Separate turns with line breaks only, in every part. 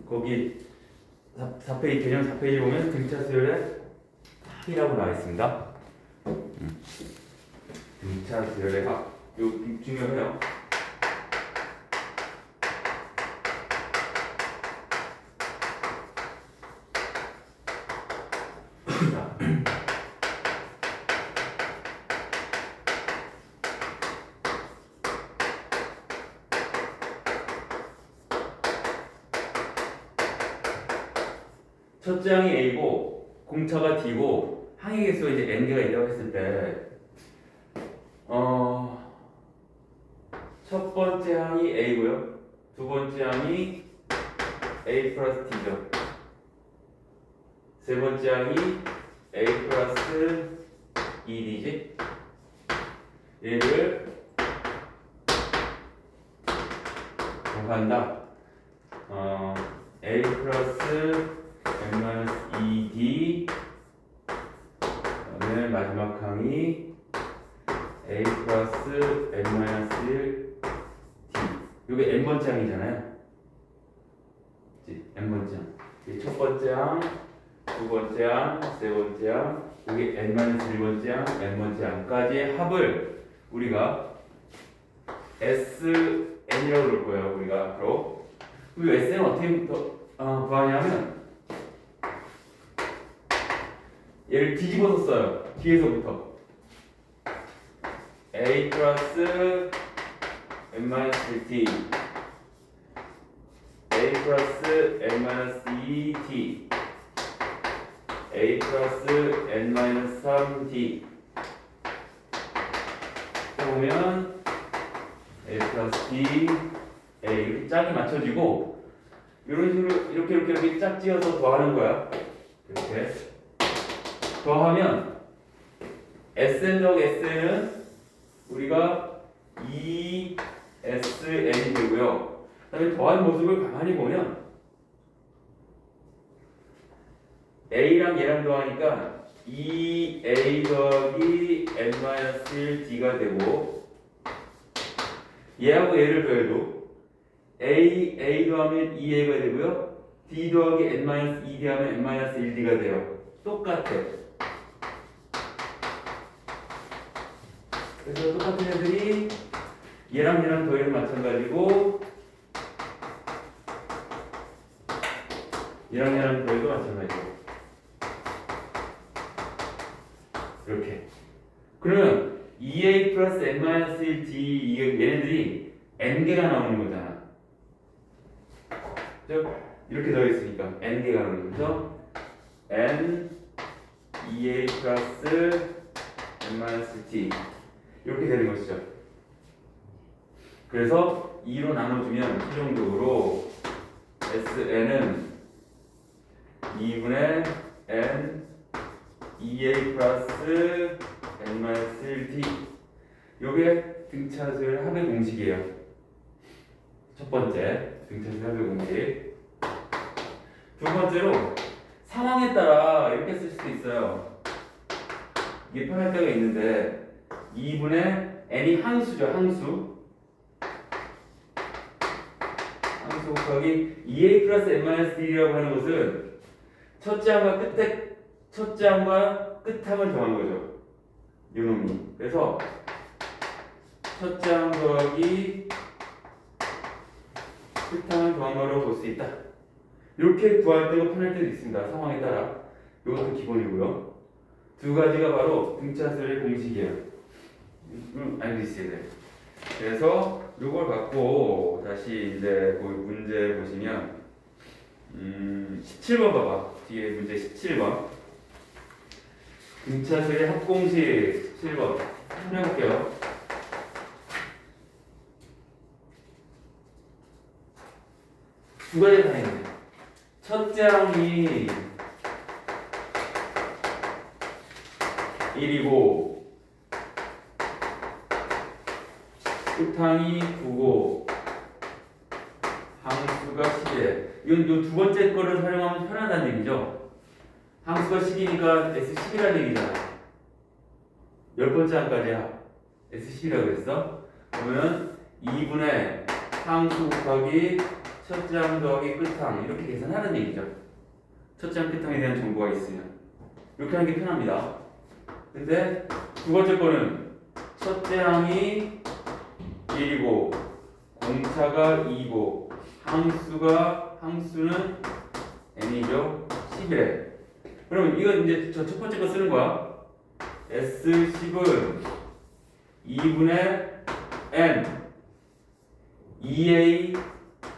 거기 4페이지 개념 4페이지 보면 등차 수열의 합이라고 나와 있습니다. 등차 수열의 합. 이거 중요해요. 첫째 항이 A고 공차가 D고 항의 개수가 이제 N개가 있다고 했을 때 첫 번째 항이 A고요. 두 번째 항이 A 플러스 T죠. 세 번째 항이 A 플러스 2D지. 얘를 곱한다. A 플러스 n-2d 그다음에 마지막 항이 a 플러스 n-1d. 이게 n번째 항이잖아요. n번째 항. 첫 번째 항, 두 번째 항, 세 번째 항, 여기 n-1번째 항, n번째 항까지의 합을 우리가 sn이라고 그럴 거예요. 우리가 앞으로. 이 sn은 어떻게 구하냐면 얘를 뒤집어서 써요. 뒤에서부터 a 플러스 n-1t a 플러스 n-2t a 플러스 n-3t 보면 a 플러스 t a 이렇게 짝이 맞춰지고 이런 식으로 이렇게 짝 지어서 더하는 거야. 이렇게 더하면 Sn 더하기 Sn은 우리가 2Sn이 되고요. 그 다음에 더한 모습을 가만히 보면 A랑 얘랑 더하니까 2A 더하기 n-1D가 되고 얘하고 얘를 더해도 A 더하면 2A가 되고요. D 더하기 n-2D 하면 n-1D가 돼요. 똑같아. 그래서 똑같은 애들이 얘랑 더해도 마찬가지고 얘랑 더해도 마찬가지고 이렇게. 그러면 2a 플러스 n-1d 얘네들이 n개가 나오는 거잖아. 그죠? 이렇게 더했으니까 n개가 나오는 거죠. n 2a 플러스 n-t 이렇게 되는 것이죠. 그래서 2로 나눠주면 최종적으로 SN은 2분의 N 2A 플러스 N-1T 요게 등차수열 합의 공식이에요. 첫 번째 등차수열 합의 공식. 두 번째로 상황에 따라 이렇게 쓸 수도 있어요. 이게 편할 때가 있는데 2분의 n이 항수죠. 항수 곱하기 2a 플러스 n-d라고 하는 것은 첫째 항과 끝함을 더한 거죠. 요놈이. 그래서 첫째 항 더하기 끝함을 더한 거라고 볼 수 있다. 이렇게 구할 때가 편할 때도 있습니다. 상황에 따라. 이것도 기본이고요. 두 가지가 바로 등차수열의 공식이에요. 알고 있어야 돼. 그래서 이걸 갖고 다시 이제 문제 보시면 17번 봐봐. 뒤에 문제 17번. 등차수열의 합공식 17번. 한번 해볼게요. 두 가지 다 있네. 첫째 항이 1이고 끝항이 9고 항수가 10이에요. 이건 두 번째 거를 활용하면 편하다는 얘기죠. 항수가 10이니까 S10이라는 얘기잖아. 열 번째 항까지야. S10이라고 했어. 그러면 2분의 항수 곱하기 첫째 항 더하기 끝항 이렇게 계산하는 얘기죠. 첫째 항 끝항에 대한 정보가 있으면 이렇게 하는 게 편합니다. 근데 두 번째 거는 첫째 항이 1이고 공차가 2고 항수는 n이죠. 11에. 그러면 이거 이제 저 첫 번째 거 쓰는 거야. S10은 2분의 n 2a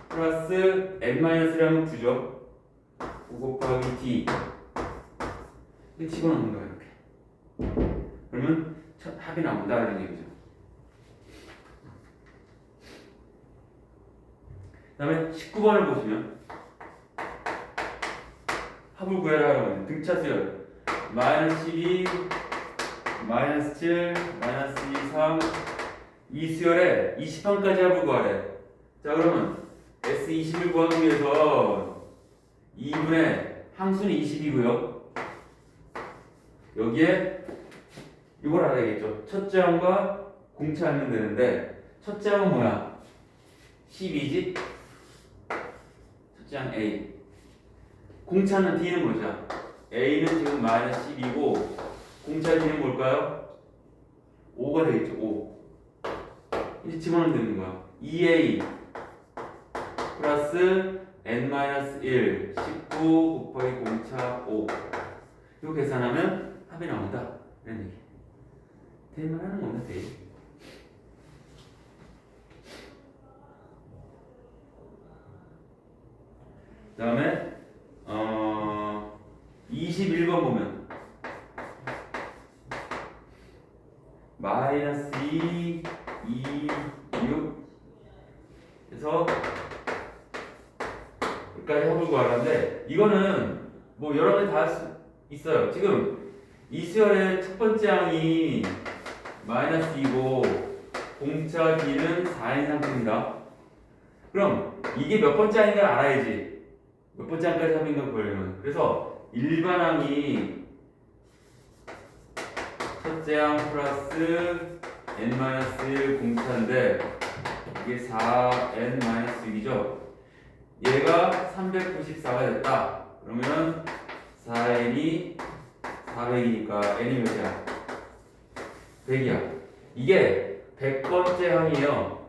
플러스 n-1하면 9죠. 9 곱하기 d 이렇게 집어넣는 거야 이렇게. 그러면 첫 합이 나온다 이런 얘기죠. 그 다음에 19번을 보시면 합을 구해라 하면 등차수열 마이너스 12 마이너스 7 마이너스 2 3 이 수열에 20판까지 합을 구하래. 자 그러면 S20을 구하기 위해서 2분의 항수는 20이고요. 여기에 이걸 알아야겠죠. 첫째 항과 공차하면 되는데 첫째 항은 뭐야? 12지? 첫째 항 A. 공차는 D는 뭐죠? A는 지금 마이너스 10이고 공차 D는 뭘까요? 5가 되겠죠. 5. 이제 집어넣으면 되는 거야. 2A 플러스 n-1 19 곱하기 공차 5 이거 계산하면 합이 나온다 이런 얘기. 대만 하는 겁니다. 대. 그 다음에 21번 보면 마이너스 2 6 그래서 여기까지 합을 구하는데 이거는 뭐 여러 가지 다 할 수 있어요. 지금 이 수열의 첫 번째 항이 마이너스 2고 공차 D는 4인 상태입니다. 그럼 이게 몇 번째 항인가 알아야지. 몇 번째 항까지 합인가 보려면. 그래서 일반 항이 첫째 항 플러스 n-1 공차인데 이게 4n-6이죠. 얘가 394가 됐다. 그러면 4n이 400이니까 n이 몇이야? 100이야. 이게 100번째 항이에요.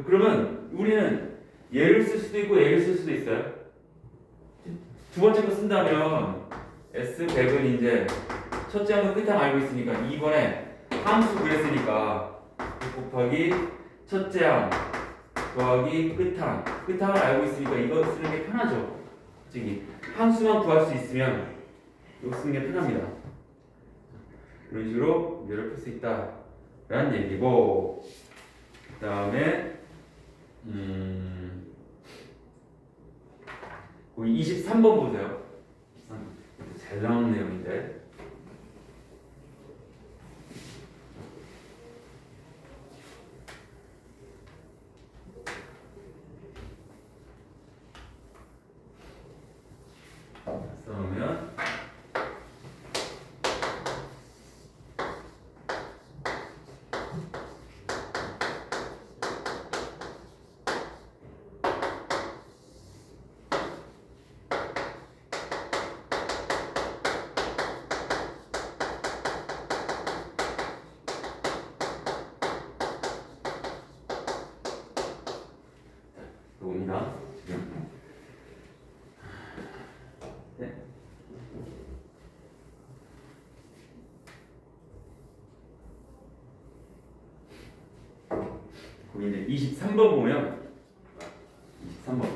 그러면 우리는 얘를 쓸 수도 있고 얘를 쓸 수도 있어요. 두 번째 거 쓴다면 S100은 이제 첫째 항은 끝항 알고 있으니까 2번에 함수 구했으니까 곱하기 첫째 항 더하기 끝항을 알고 있으니까 이거 쓰는 게 편하죠. 솔직히 함수만 구할 수 있으면 이거 쓰는 게 편합니다. 이런 식으로 문제를 풀 수 있다 라는 얘기고, 그 다음에 23번 보세요. 잘 나온 내용인데 써놓으면 옵니다. 지금 네. 거기 이제 23번 보면 23번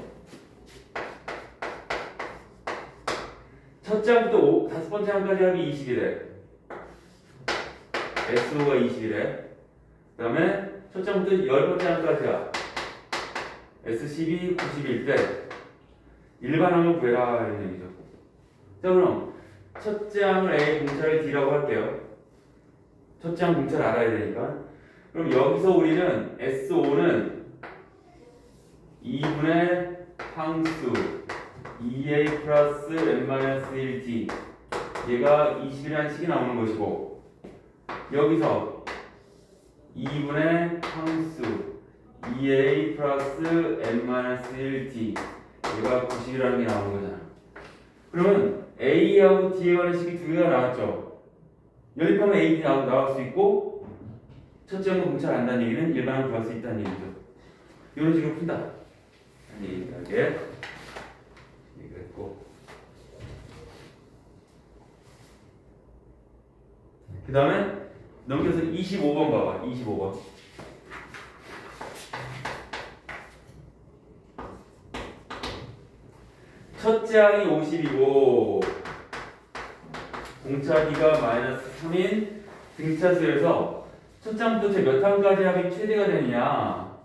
첫째 항부터 다섯 번째 항까지 합이 20이래. SO가 20이래. 그 다음에 첫째 항부터 열 번째 항까지야. S12, 91 때 일반 항을 구해라 이런 얘기죠. 자 그럼 첫째 항을 A, 공차를 D라고 할게요. 첫째 항 공차를 알아야 되니까. 그럼 여기서 우리는 S5는 2분의 항수 2A 플러스 n-1D 얘가 20이라는 식이 나오는 것이고, 여기서 2분의 항수 2a 플러스 n-1d 얘가 90이라는 게 나오는 거잖아. 그러면 a하고 d에 관한 식이 두 개가 나왔죠. 연립하면 a, d 나올 수 있고 첫째 항과 공차를 안다는 얘기는 일반항을 구할 수 있다는 얘기죠. 이런 식으로 푼다. 이렇게 이랬고 그 다음에 넘겨서 25번 봐봐. 25번. 첫째 항이 50이고 공차 B가 마이너스 3인 등차수에서 첫째 항부터 제 몇 항까지 합이 최대가 되느냐.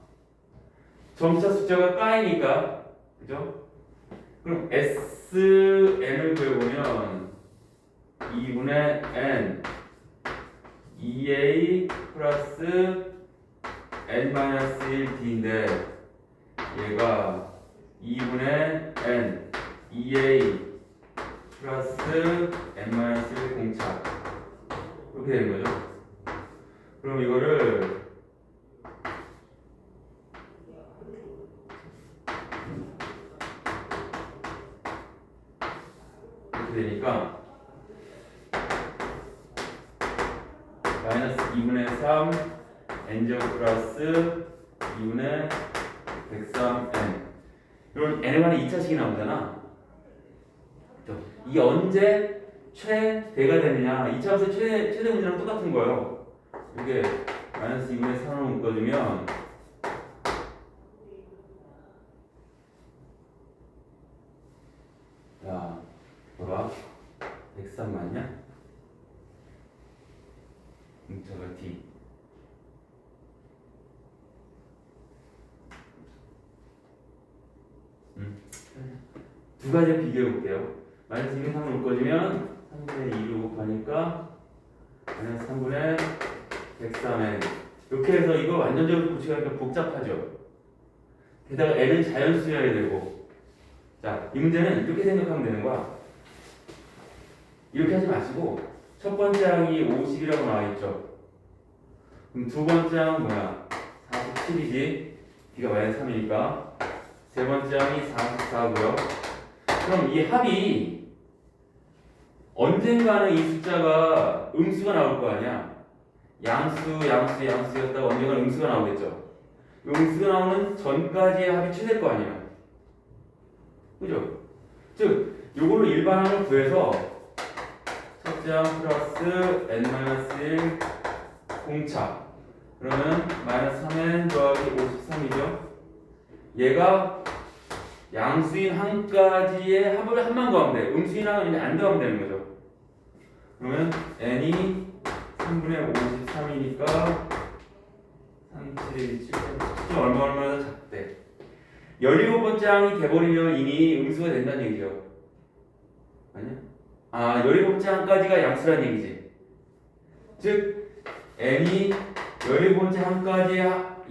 점차 숫자가 까이니까 그죠? 그럼 SN을 구해보면 2분의 N 2A 플러스 N-1D인데 얘가 2분의 N 2A 플러스 N-1 공차 이렇게 되는 거죠. 그럼 이거를 이렇게 되니까 마이너스 2분의 3 n제곱 플러스 2분의 103n 이런 n에 관한 2차식이 나오잖아. 이게 언제 최대가 되느냐. 2차함수 최대 문제랑 똑같은 거예요. 이게 마이너스 2분의 3을 묶어주면 야 봐봐 103 맞냐? 공차가 D 두 가지 비교해 볼게요. 마이너스 2분의 3을 묶어주면 3분의 2로 곱하니까 마이너스 3분의 103n 이렇게 해서 이거 완전적으로 고치기가 복잡하죠. 게다가 n은 자연수여야 되고 자, 이 문제는 이렇게 생각하면 되는 거야. 이렇게 하지 마시고 첫 번째 항이 50이라고 나와 있죠. 그럼 두 번째 항은 뭐야? 47이지. B가 마이너스 3이니까 세 번째 항이 44고요. 그럼 이 합이 언젠가는 이 숫자가 음수가 나올 거 아니야. 양수였다가 언젠가는 음수가 나오겠죠. 음수가 나오는 전까지의 합이 최대일 거 아니야. 그죠? 즉, 요걸로 일반항을 구해서 첫째 항 플러스 n-1 공차 그러면 마이너스 3n 더하기 53이죠. 얘가 양수인 항까지의 합을 한만 구하면 돼. 음수인 항은 이제 안 더하면 되는 거죠. 그러면 n이 3분의 53이니까 37이 7 얼마나 작대. 17번째 항이 돼버리면 이미 음수가 된다는 얘기죠. 아니야? 아, 17번째 항까지가 양수란 얘기지. 즉, n이 17번째 항까지가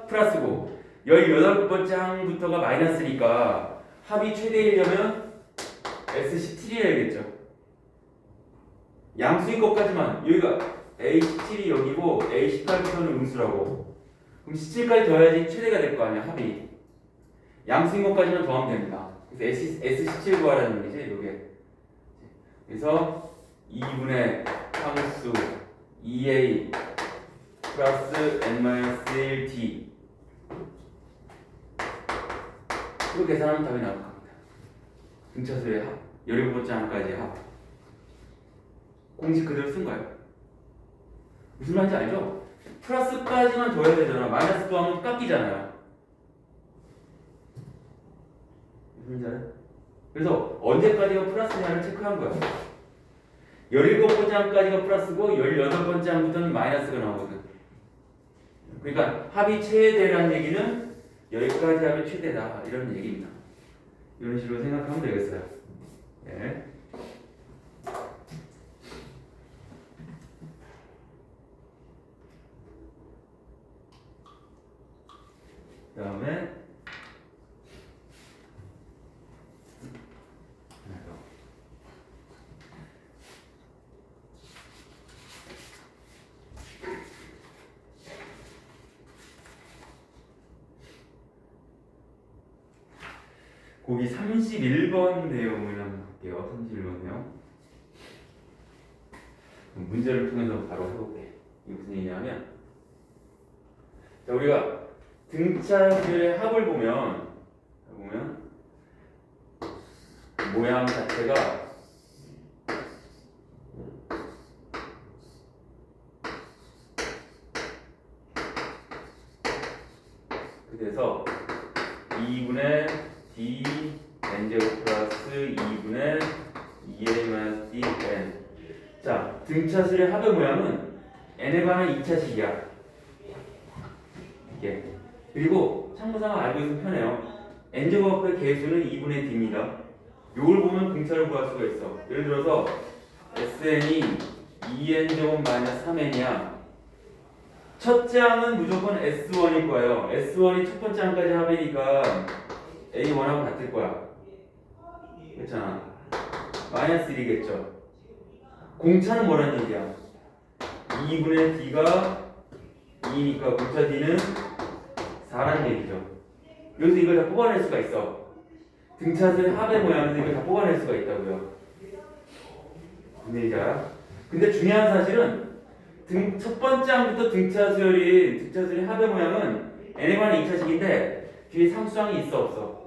플러스고 18번째 항부터가 마이너스니까 합이 최대이려면 S17이어야겠죠. 양수인 것까지만 여기가 A17이 여기고 A18부터는 음수라고. 그럼 17까지 더해야지 최대가 될 거 아니야, 합이. 양수인 것까지만 더하면 됩니다. 그래서 S17 구하라는 얘기지, 요게. 그래서 2분의 상수 2A 플러스 n-1d 이거 계산하면 답이 나올 겁니다. 등차수의 합, 17번째 항까지의 합. 공식 그대로 쓴 거예요. 무슨 말인지 알죠? 플러스까지만 둬야 되잖아. 마이너스 더하면 깎이잖아요. 무슨 말인지 알아요? 그래서 언제까지가 플러스냐를 체크한 거야. 17번째 항까지가 플러스고 18번째 항부터는 마이너스가 나오거든. 그러니까 합이 최대라는 얘기는 여기까지 합이 최대다 이런 얘기입니다. 이런 식으로 생각하면 되겠어요. 네. 그 다음에 보기 31번 내용을 한번 볼게요. 31번 내용. 문제를 통해서 바로 해볼게. 이게 무슨 얘기냐면, 자, 우리가 등차수의 합을 보면 모양 자체가 그래서 2분의 d n제곱 플러스 2분의 2a 마이너스 d n. 자, 등차수의 합의 모양은 n에 관한 2차식이야. 이게. 그리고 참고상 알고 있으면 편해요. n제곱의 개수는 2분의 d입니다. 요걸 보면 등차를 구할 수가 있어. 예를 들어서 sn이 2n제곱 마이너스 3n이야. 첫째 항은 무조건 S1일 거예요. S1이 첫 번째 항까지 합이니까 A1하고 같을 거야. 그렇잖아. 마이너스 1이겠죠. 공차는 뭐라는 얘기야? 2분의 D가 2니까 공차 D는 4라는 얘기죠. 여기서 이걸 다 뽑아낼 수가 있어. 등차수의 합의 모양에서 이걸 다 뽑아낼 수가 있다고요. 근데 중요한 사실은 첫 번째 항부터 등차수열인 합의 모양은 n에 관한 2차식인데 뒤에 상수항이 있어 없어?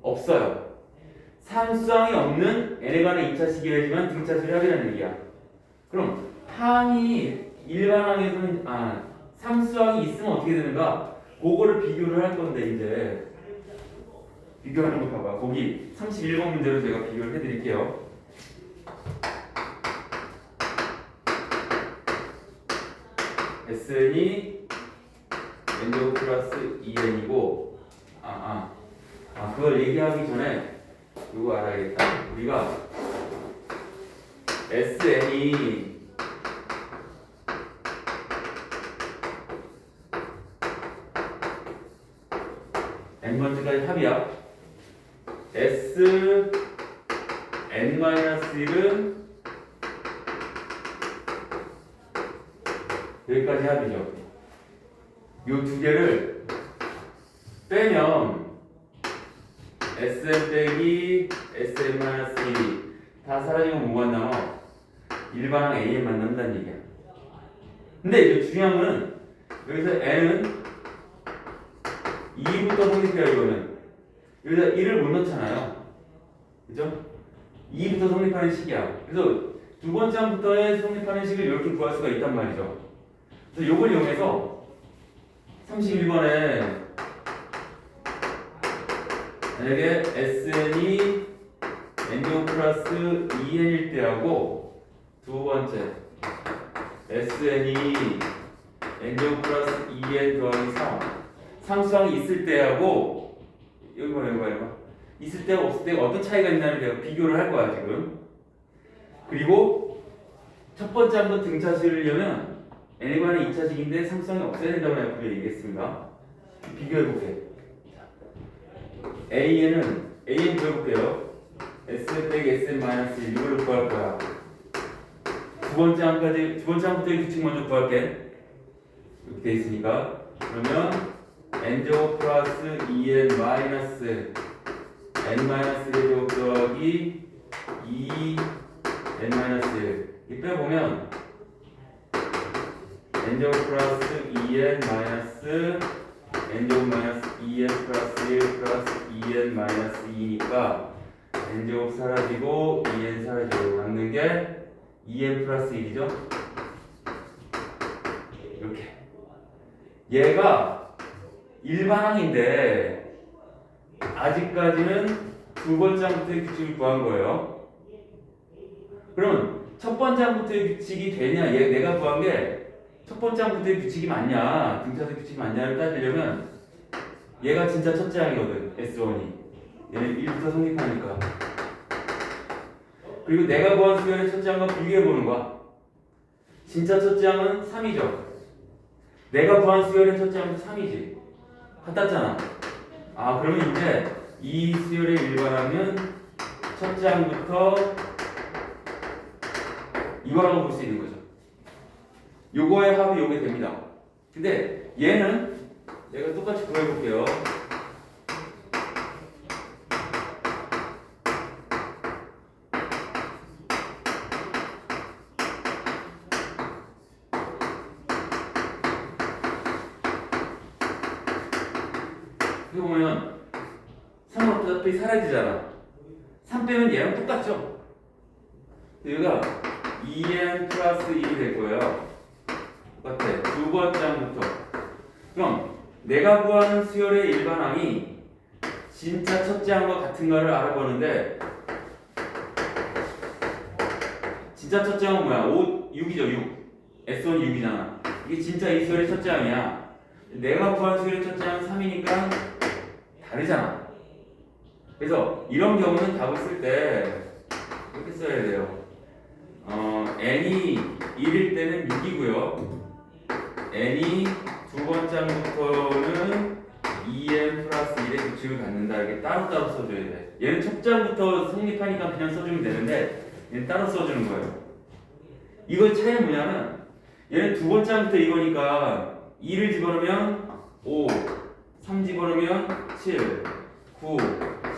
없어요. 상수항이 없는 n에 관한 2차식이라지만 등차수열의 합이라는 얘기야. 그럼 항이 일반 항에서는 상수항이 있으면 어떻게 되는가? 그거를 비교를 할 건데 이제 비교하는 거 봐봐. 거기 31번 문제로 제가 비교를 해드릴게요. Sn이 n제곱 플러스 2n이고 그걸 얘기하기 전에 이거 알아야겠다. 우리가 Sn이 n번째까지 합이야. S n-1은 여기까지 합이죠. 요 두 개를 빼면 Sn 빼기 Sn-1이 다 사라지면 뭐가 남아? 일반항 A만 남는다는 얘기야. 근데 이제 중요한 거는 여기서 N은 2부터 성립해요. 이거는 여기다 1을 못 넣잖아요. 그죠? 2부터 성립하는 식이야. 그래서 두 번째 항부터의 성립하는 식을 이렇게 구할 수가 있단 말이죠. 그래서 이걸 이용해서 31번에 만약에 Sn이 n제곱 플러스 2n일 때하고 두 번째 Sn이 n제곱 플러스 2n 더하기 3 상수항이 있을 때하고 여기 봐 있을 때하고 없을 때가 어떤 차이가 있나를 내가 비교를 할 거야 지금. 그리고 첫 번째 한번 등차수를 열면 n에 관한 2차식인데 상수항이 없어야 된다고 내가 얘기했습니다. 비교해볼게. AN 구해볼게요. S 빼기 SN-1 이걸로 구할 거야. 두 번째 항부터의 규칙 먼저 구할게. 이렇게 돼 있으니까. 그러면 n제곱 플러스 2n 마이너스 n-1 제곱 더하기 2n-1 이 빼보면 n제곱 플러스 2n 마이너스 n제곱 마이너스 2n 플러스 1 플러스 2n 마이너스 2니까 n제곱 사라지고 2n 사라지고 남는 게 2n 플러스 1이죠. 이렇게 얘가 일반항인데 아직까지는 두 번째 항부터의 규칙을 구한 거예요. 그럼 첫 번째 항부터의 규칙이 되냐? 얘 내가 구한 게 첫 번째 항부터의 규칙이 맞냐? 등차수 규칙이 맞냐를 따지려면 얘가 진짜 첫째 항이거든. S1이 얘는 1부터 성립하니까. 그리고 내가 구한 수열의 첫째 항과 비교해보는 거야. 진짜 첫째 항은 3이죠. 내가 구한 수열의 첫째 항은 3이지. 같았잖아. 그러면 이제 이 수열의 일반항은 첫째 항부터 이거라고 볼 수 있는 거죠. 요거의 합이 요게 됩니다. 근데 얘는 내가 똑같이 구해볼게요. 어떻게 보면 3은 어차피 사라지잖아. 3 빼면 얘랑 똑같죠? 여기가 2n 플러스 1이 될 거예요. 똑같아. 두 번째 항부터. 그럼 내가 구하는 수열의 일반항이 진짜 첫째 항과 같은가를 알아보는데, 진짜 첫째 항은 뭐야? 6이죠, 6. S1이 6이잖아. 이게 진짜 이 수열의 첫째 항이야. 내가 구한 수열의 첫째 항은 3이니까 다르잖아. 그래서 이런 경우는 답을 쓸 때 이렇게 써야 돼요. n이 1일 때는 6이고요. n이 두 번째 항부터는 2n 플러스 1의 규칙을 갖는다. 이게 따로따로 써줘야 돼. 얘는 첫째 항부터 성립하니까 그냥 써주면 되는데 얘는 따로 써주는 거예요. 이거 차이는 뭐냐면 얘는 두 번째 항부터 이거니까 2를 집어넣으면 5, 3 집어넣으면 7, 9,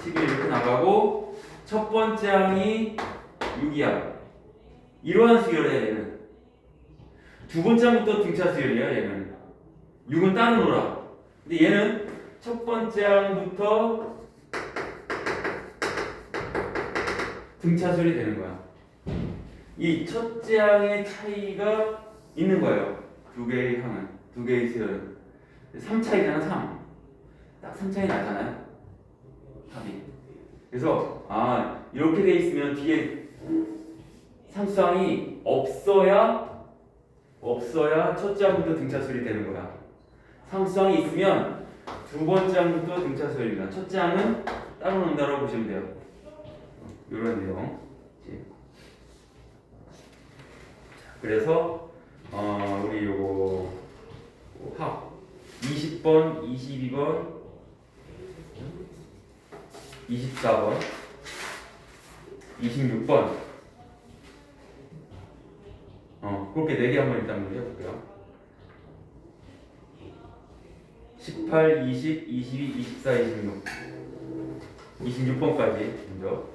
11 이렇게 나가고 첫 번째 항이 6이야. 이러한 수열이야 얘는. 두 번째 항부터 등차 수열이야 얘는. 6은 따로 놀아. 근데 얘는 첫 번째 항부터 등차 수열이 되는 거야. 이 첫째 항의 차이가 있는 거예요. 두 개의 항은, 두 개의 수열은. 3 차이잖아, 3. 딱 3 차이 나잖아요. 답이. 그래서 이렇게 돼 있으면 뒤에 상수항이 없어야 첫째 항부터 등차 수열이 되는 거야. 상수항이 있으면 두 번째 항부터 등차 수열입니다. 첫째 항은 따로 논다라고 보시면 돼요. 이런 내용. 그래서 우리 요거 합 20번, 22번, 24번, 26번 그렇게 4개 한번 일단 문제 해볼게요. 18, 20, 22, 24, 26 26번까지 먼저